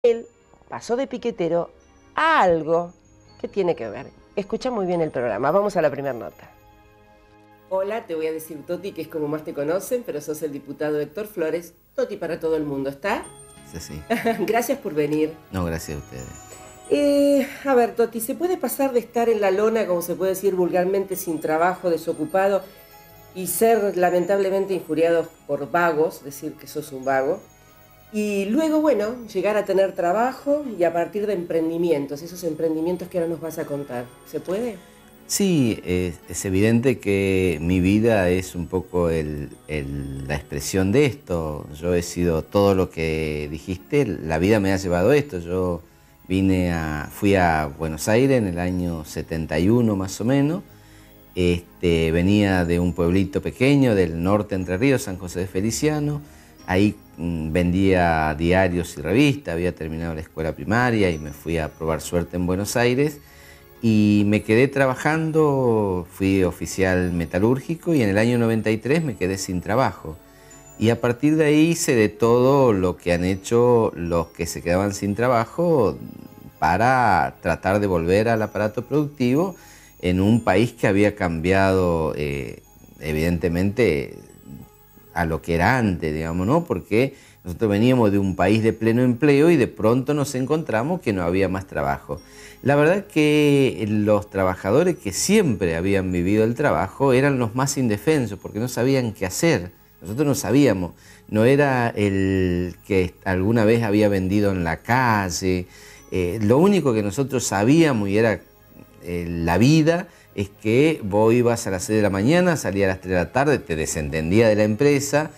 Él pasó de piquetero a algo que tiene que ver. Escucha muy bien el programa. Vamos a la primera nota. Hola, te voy a decir Toti, que es como más te conocen, pero sos el diputado Héctor Flores. Toti para todo el mundo, ¿está? Sí, sí. Gracias por venir. No, gracias a ustedes. A ver, Toti, ¿se puede pasar de estar en la lona, como se puede decir vulgarmente, sin trabajo, desocupado, y ser lamentablemente injuriados por vagos, decir que sos un vago, y luego, bueno, llegar a tener trabajo y a partir de emprendimientos, esos emprendimientos que ahora nos vas a contar? ¿Se puede? Sí, es evidente que mi vida es un poco la expresión de esto. Yo he sido todo lo que dijiste, la vida me ha llevado a esto. Yo fui a Buenos Aires en el año 71 más o menos. Venía de un pueblito pequeño del norte de Entre Ríos, San José de Feliciano. Ahí vendía diarios y revistas, había terminado la escuela primaria y me fui a probar suerte en Buenos Aires. Y me quedé trabajando, fui oficial metalúrgico y en el año 93 me quedé sin trabajo. Y a partir de ahí hice de todo lo que han hecho los que se quedaban sin trabajo para tratar de volver al aparato productivo en un país que había cambiado evidentemente a lo que era antes, digamos, ¿no? Porque nosotros veníamos de un país de pleno empleo y de pronto nos encontramos que no había más trabajo. La verdad que los trabajadores que siempre habían vivido el trabajo eran los más indefensos porque no sabían qué hacer. Nosotros no sabíamos, no era el que alguna vez había vendido en la calle. Lo único que nosotros sabíamos y era la vida es que vos ibas a las 6 de la mañana, salías a las 3 de la tarde, te desentendía de la empresa.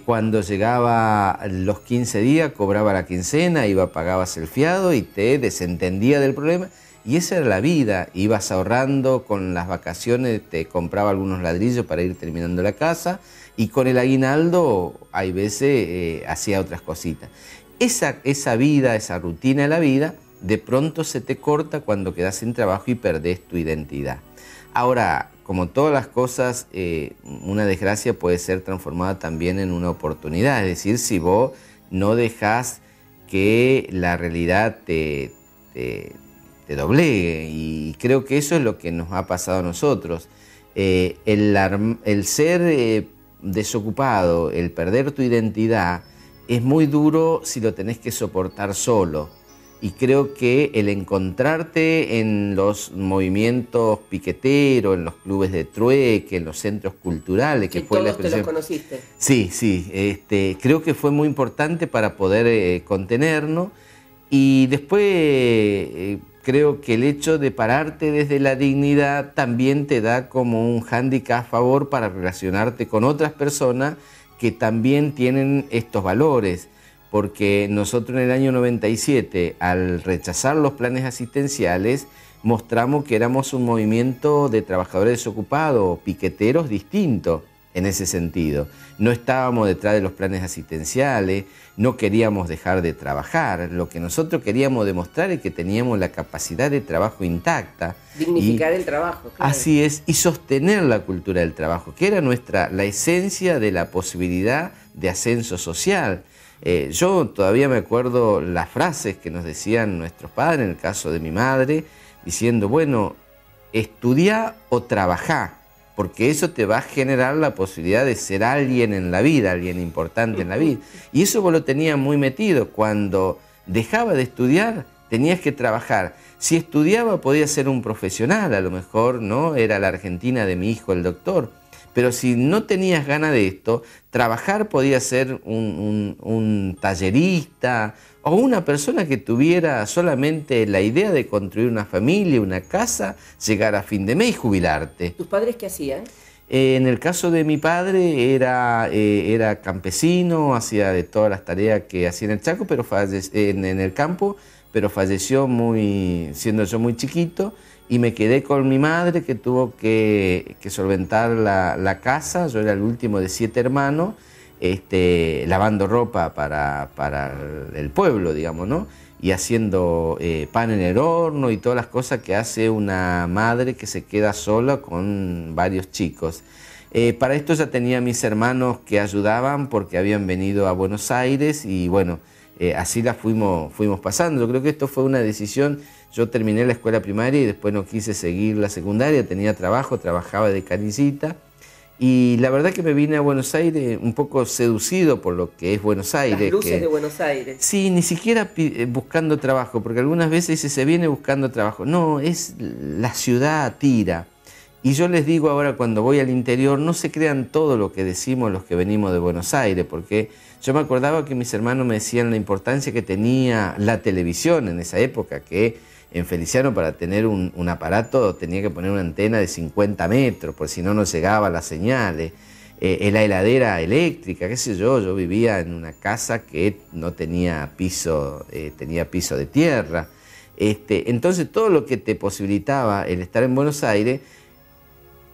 Cuando llegaba los 15 días, cobraba la quincena, pagabas el fiado y te desentendía del problema. Y esa era la vida, ibas ahorrando con las vacaciones, te compraba algunos ladrillos para ir terminando la casa y con el aguinaldo, hay veces, hacía otras cositas. Esa vida, esa rutina de la vida, de pronto se te corta cuando quedas sin trabajo y perdés tu identidad. Ahora, como todas las cosas, una desgracia puede ser transformada también en una oportunidad. Es decir, si vos no dejás que la realidad te doblegue. Y creo que eso es lo que nos ha pasado a nosotros. El ser desocupado, el perder tu identidad, es muy duro si lo tenés que soportar solo. Y creo que el encontrarte en los movimientos piqueteros, en los clubes de trueque, en los centros culturales, que fue la expresión. ¿Todos te los conociste? Sí, sí. Creo que fue muy importante para poder contenernos. Y después creo que el hecho de pararte desde la dignidad también te da como un hándicap a favor para relacionarte con otras personas que también tienen estos valores. Porque nosotros en el año 97, al rechazar los planes asistenciales, mostramos que éramos un movimiento de trabajadores desocupados, piqueteros distintos en ese sentido. No estábamos detrás de los planes asistenciales, no queríamos dejar de trabajar. Lo que nosotros queríamos demostrar es que teníamos la capacidad de trabajo intacta. Dignificar el trabajo. Claro. Así es, y sostener la cultura del trabajo, que era la esencia de la posibilidad de ascenso social. Yo todavía me acuerdo las frases que nos decían nuestros padres, en el caso de mi madre, diciendo, bueno, estudiá o trabajá, porque eso te va a generar la posibilidad de ser alguien en la vida, alguien importante en la vida. Y eso vos lo tenías muy metido. Cuando dejaba de estudiar, tenías que trabajar. Si estudiaba, podía ser un profesional, a lo mejor, ¿no? Era la Argentina de mi hijo, el doctor. Pero si no tenías ganas de esto, trabajar podía ser un tallerista o una persona que tuviera solamente la idea de construir una familia, una casa, llegar a fin de mes y jubilarte. ¿Tus padres qué hacían? En el caso de mi padre era campesino, hacía de todas las tareas que hacía en el Chaco, pero en el campo, pero falleció siendo yo muy chiquito. Y me quedé con mi madre que tuvo que solventar la casa. Yo era el último de 7 hermanos, lavando ropa para el pueblo, digamos, ¿no? Y haciendo pan en el horno y todas las cosas que hace una madre que se queda sola con varios chicos. Para esto ya tenía mis hermanos que ayudaban porque habían venido a Buenos Aires y bueno, así la fuimos pasando. Yo creo que esto fue una decisión. Yo terminé la escuela primaria y después no quise seguir la secundaria, tenía trabajo, trabajaba de canicita. Y la verdad que me vine a Buenos Aires un poco seducido por lo que es Buenos Aires. Las luces de Buenos Aires. Sí, ni siquiera buscando trabajo, porque algunas veces se viene buscando trabajo. No, es la ciudad tira. Y yo les digo ahora cuando voy al interior, no se crean todo lo que decimos los que venimos de Buenos Aires, porque yo me acordaba que mis hermanos me decían la importancia que tenía la televisión en esa época, que en Feliciano para tener un aparato tenía que poner una antena de 50 metros, por si no nos llegaba las señales. La heladera eléctrica, qué sé yo vivía en una casa que no tenía piso, tenía piso de tierra. Entonces todo lo que te posibilitaba el estar en Buenos Aires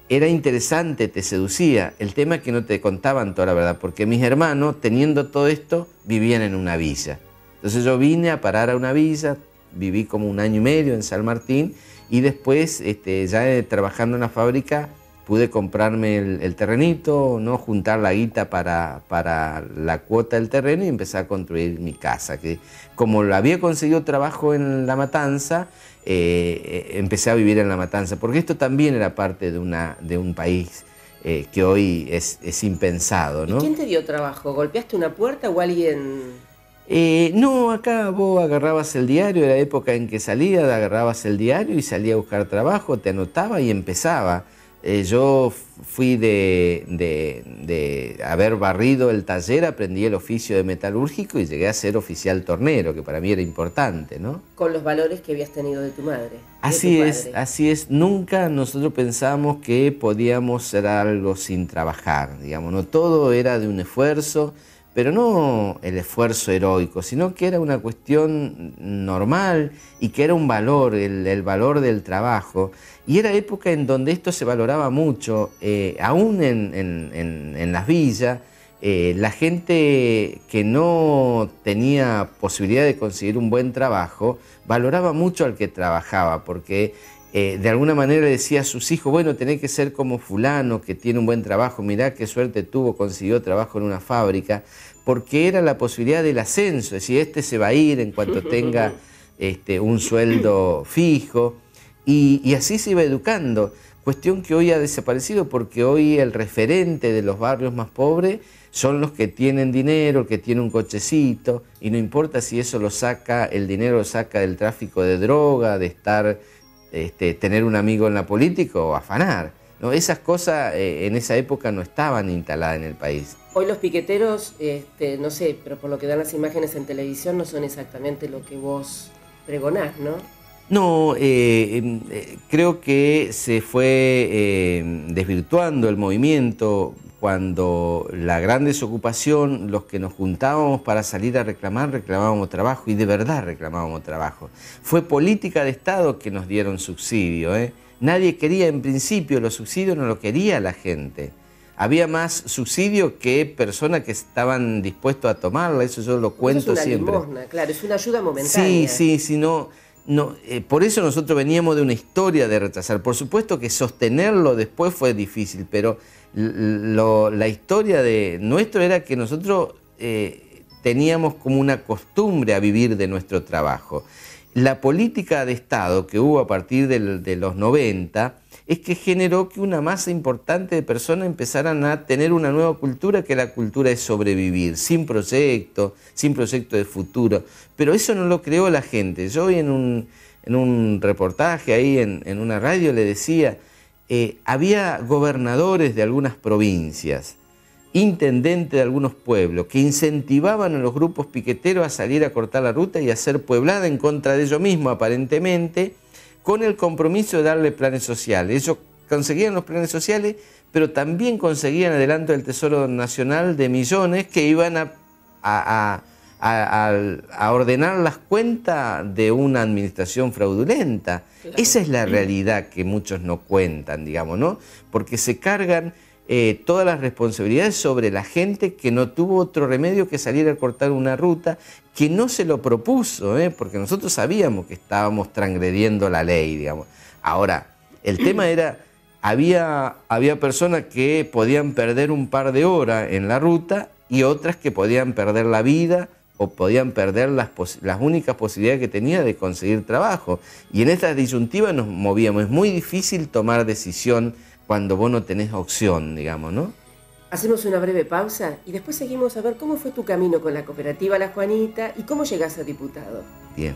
era interesante, te seducía. El tema es que no te contaban toda la verdad, porque mis hermanos, teniendo todo esto, vivían en una villa. Entonces yo vine a parar a una villa, viví como 1 año y medio en San Martín y después, ya trabajando en la fábrica, pude comprarme el terrenito, ¿no? Juntar la guita para la cuota del terreno y empezar a construir mi casa. Que como había conseguido trabajo en La Matanza, empecé a vivir en La Matanza, porque esto también era parte de un país que hoy es impensado, ¿no? ¿Y quién te dio trabajo? ¿Golpeaste una puerta o alguien...? No, acá vos agarrabas el diario, era la época en que salía, agarrabas el diario y salía a buscar trabajo, te anotaba y empezaba. Yo fui de haber barrido el taller, aprendí el oficio de metalúrgico y llegué a ser oficial tornero, que para mí era importante, ¿no? Con los valores que habías tenido de tu madre. Así es. Nunca nosotros pensamos que podíamos hacer algo sin trabajar, digamos, no todo era de un esfuerzo, pero no el esfuerzo heroico, sino que era una cuestión normal y que era un valor, el valor del trabajo. Y era época en donde esto se valoraba mucho, aún en las villas, la gente que no tenía posibilidad de conseguir un buen trabajo, valoraba mucho al que trabajaba, porque de alguna manera decía a sus hijos, bueno, tenés que ser como fulano, que tiene un buen trabajo, mirá qué suerte tuvo, consiguió trabajo en una fábrica, porque era la posibilidad del ascenso, es decir, se va a ir en cuanto tenga un sueldo fijo, y así se iba educando, cuestión que hoy ha desaparecido porque hoy el referente de los barrios más pobres son los que tienen dinero, el que tiene un cochecito, y no importa si eso el dinero lo saca del tráfico de droga, de estar, tener un amigo en la política o afanar, ¿no? Esas cosas en esa época no estaban instaladas en el país. Hoy los piqueteros, no sé, pero por lo que dan las imágenes en televisión no son exactamente lo que vos pregonás, ¿no? No, creo que se fue desvirtuando el movimiento cuando la gran desocupación, los que nos juntábamos para salir a reclamar, reclamábamos trabajo y de verdad reclamábamos trabajo. Fue política de Estado que nos dieron subsidio, ¿eh? Nadie quería, en principio, los subsidios no lo quería la gente. Había más subsidio que personas que estaban dispuestos a tomarla, eso yo lo cuento siempre. Es una limosna, claro, es una ayuda momentánea. Sí, no, por eso nosotros veníamos de una historia de rechazar. Por supuesto que sostenerlo después fue difícil, pero la historia de nuestro era que nosotros teníamos como una costumbre a vivir de nuestro trabajo. La política de Estado que hubo a partir de los 90 es que generó que una masa importante de personas empezaran a tener una nueva cultura, que la cultura es sobrevivir, sin proyecto de futuro. Pero eso no lo creó la gente. Yo hoy en un reportaje ahí en una radio le decía, había gobernadores de algunas provincias, intendentes de algunos pueblos, que incentivaban a los grupos piqueteros a salir a cortar la ruta y a hacer pueblada en contra de ellos mismos, aparentemente, con el compromiso de darle planes sociales. Ellos conseguían los planes sociales, pero también conseguían adelanto del Tesoro Nacional de millones que iban a ordenar las cuentas de una administración fraudulenta. Claro. Esa es la realidad que muchos no cuentan, digamos, ¿no? Porque se cargan todas las responsabilidades sobre la gente que no tuvo otro remedio que salir a cortar una ruta, que no se lo propuso, porque nosotros sabíamos que estábamos transgrediendo la ley, digamos. Ahora, el tema era, había personas que podían perder un par de horas en la ruta y otras que podían perder la vida o podían perder las únicas posibilidades que tenía de conseguir trabajo. Y en esta disyuntiva nos movíamos. Es muy difícil tomar decisión cuando vos no tenés opción, digamos, ¿no? Hacemos una breve pausa y después seguimos a ver cómo fue tu camino con la cooperativa La Juanita y cómo llegás a diputado. Bien.